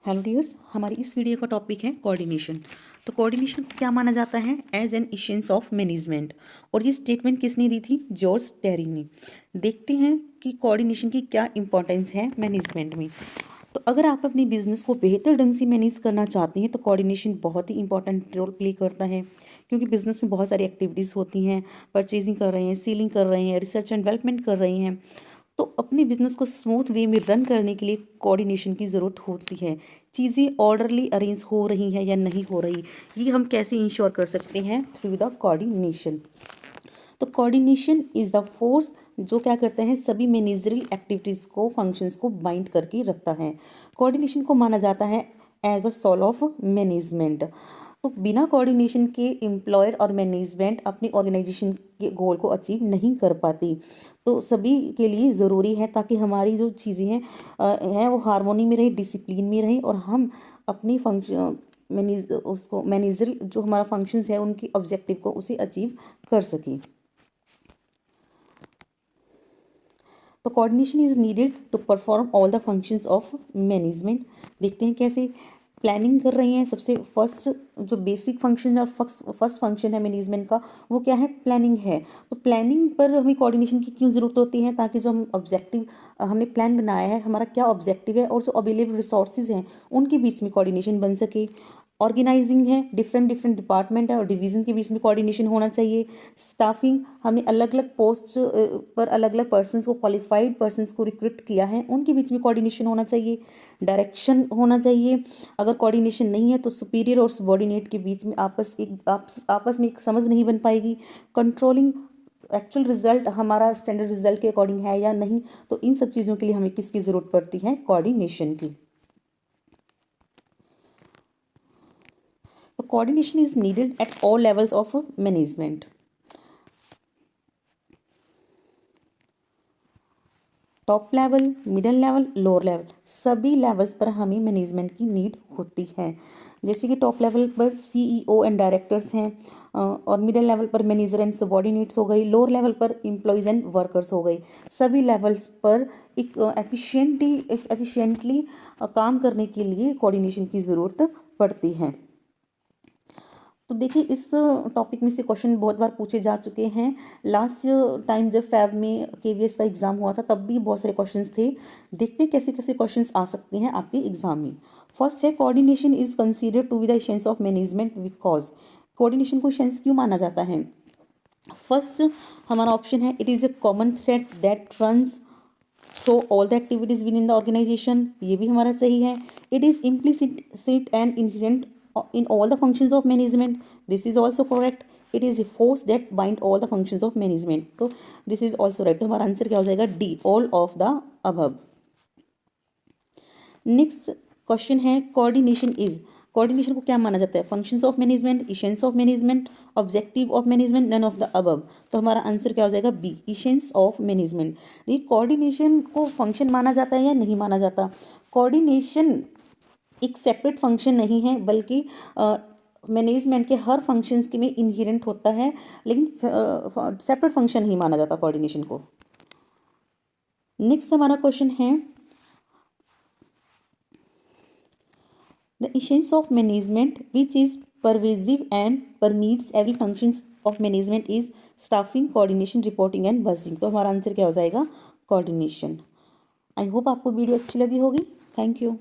Hello dears, हमारी इस video का टॉपिक है कोऑर्डिनेशन। तो कोऑर्डिनेशन को क्या माना जाता है? As an essence of management. और ये स्टेटमेंट किसने दी थी? जॉर्ज टेरी ने। देखते हैं कि कोऑर्डिनेशन की क्या इंपॉर्टेंस है मैनेजमेंट में। तो अगर आप अपनी बिजनेस को बेहतर ढंग से मैनेज करना चाहते हैं तो कोऑर्डिनेशन बहुत ही इंपॉर्टेंट रोल प्ले करता है, क्योंकि बिजनेस में बहुत सारी एक्टिविटीज़ होती हैं। परचेजिंग कर रहे हैं, सेलिंग कर रहे हैं, रिसर्च एंड डेवलपमेंट कर रहे हैं। तो अपने बिजनेस को स्मूथ वे में रन करने के लिए कोऑर्डिनेशन की ज़रूरत होती है। चीज़ें ऑर्डरली अरेंज हो रही हैं या नहीं हो रही, ये हम कैसे इंश्योर कर सकते हैं? Through the coordination. तो कोऑर्डिनेशन इज़ द फोर्स जो क्या करता है, सभी मैनेजरल एक्टिविटीज़ को, फंक्शंस को बाइंड करके रखता है। कोऑर्डिनेशन को माना जाता है as a soul of management. तो बिना कोऑर्डिनेशन के एम्प्लॉयर और मैनेजमेंट अपनी ऑर्गेनाइजेशन के गोल को अचीव नहीं कर पाती। तो सभी के लिए ज़रूरी है ताकि हमारी जो चीज़ें हैं वो हार्मोनी में रहे, डिसिप्लिन में रहे, और हम अपनी फंक्शन मैनेजर जो हमारा फंक्शंस है उनकी ऑब्जेक्टिव को उसे अचीव कर सकें। तो coordination is needed to perform all the functions of management. देखते हैं कैसे। प्लानिंग कर रही हैं, सबसे फर्स्ट जो बेसिक फंक्शन और फर्स्ट फंक्शन है मैनेजमेंट का, वो क्या है? प्लानिंग है। तो प्लानिंग पर हमें कोऑर्डिनेशन की क्यों ज़रूरत होती है? ताकि जो हम ऑब्जेक्टिव हमने प्लान बनाया है, हमारा क्या ऑब्जेक्टिव है, और जो अवेलेबल रिसोर्सेज हैं उनके बीच में कोऑर्डिनेशन बन सके। ऑर्गेनाइजिंग है, डिफरेंट डिफरेंट डिपार्टमेंट है और डिवीजन के बीच में कोऑर्डिनेशन होना चाहिए। स्टाफिंग, हमने अलग अलग पोस्ट पर अलग अलग पर्सन्स को, क्वालिफाइड पर्सन्स को रिक्रूट किया है, उनके बीच में कोऑर्डिनेशन होना चाहिए। डायरेक्शन होना चाहिए। अगर कोऑर्डिनेशन नहीं है तो सुपीरियर और सबॉर्डिनेट के बीच में आपस में एक समझ नहीं बन पाएगी। कंट्रोलिंग, एक्चुअल रिजल्ट हमारा स्टैंडर्ड रिजल्ट के अकॉर्डिंग है या नहीं। तो इन सब चीज़ों के लिए हमें किसकी ज़रूरत पड़ती है? कोऑर्डिनेशन की। So coordination is needed at all levels of management. Top level, middle level, lower level, सभी लेवल्स पर हमें मैनेजमेंट की नीड होती है। जैसे कि टॉप लेवल पर सीईओ एंड डायरेक्टर्स हैं, और मिडिल लेवल पर मैनेजर एंड सबॉर्डिनेट्स हो गई, लोअर लेवल पर एम्प्लॉयज़ एंड वर्कर्स हो गई। सभी लेवल्स पर एक एफिशिएंटली काम करने के लिए कोऑर्डिनेशन की ज़रूरत पड़ती है। तो देखिए, इस टॉपिक में से क्वेश्चन बहुत बार पूछे जा चुके हैं। लास्ट टाइम जब फैब में केवीएस का एग्जाम हुआ था तब भी बहुत सारे क्वेश्चंस थे। देखते हैं कैसे कैसे क्वेश्चंस आ सकते हैं आपके एग्जाम में। फर्स्ट है, coordination is considered to be the essence of management because. Coordination को एसेंस क्यों माना जाता है? फर्स्ट हमारा ऑप्शन है, it is a common thread that runs through all the activities within the organisation. ये भी हमारा सही है। It is implicit and inherent in all the functions of management. This is also correct. It is a force that bind all the functions of management. तो this is also right. तो हमारा answer क्या हो जाएगा? D, all of the above. Next question है, coordination is. Coordination को क्या माना जाता है? Functions of management, essence of management, objective of management, none of the above. तो हमारा आंसर क्या हो जाएगा? B, essence of management. ये कोऑर्डिनेशन को फंक्शन माना जाता है या नहीं माना जाता? कोऑर्डिनेशन एक सेपरेट फंक्शन नहीं है, बल्कि मैनेजमेंट के हर फंक्शंस के में इनहेरेंट होता है, लेकिन सेपरेट फंक्शन नहीं माना जाता कोऑर्डिनेशन को। नेक्स्ट हमारा क्वेश्चन है, the essence of management which is pervasive and permits every functions of management is staffing, coordination, reporting and budgeting. तो हमारा आंसर क्या हो जाएगा? कोऑर्डिनेशन। आई होप आपको वीडियो अच्छी लगी होगी। Thank you.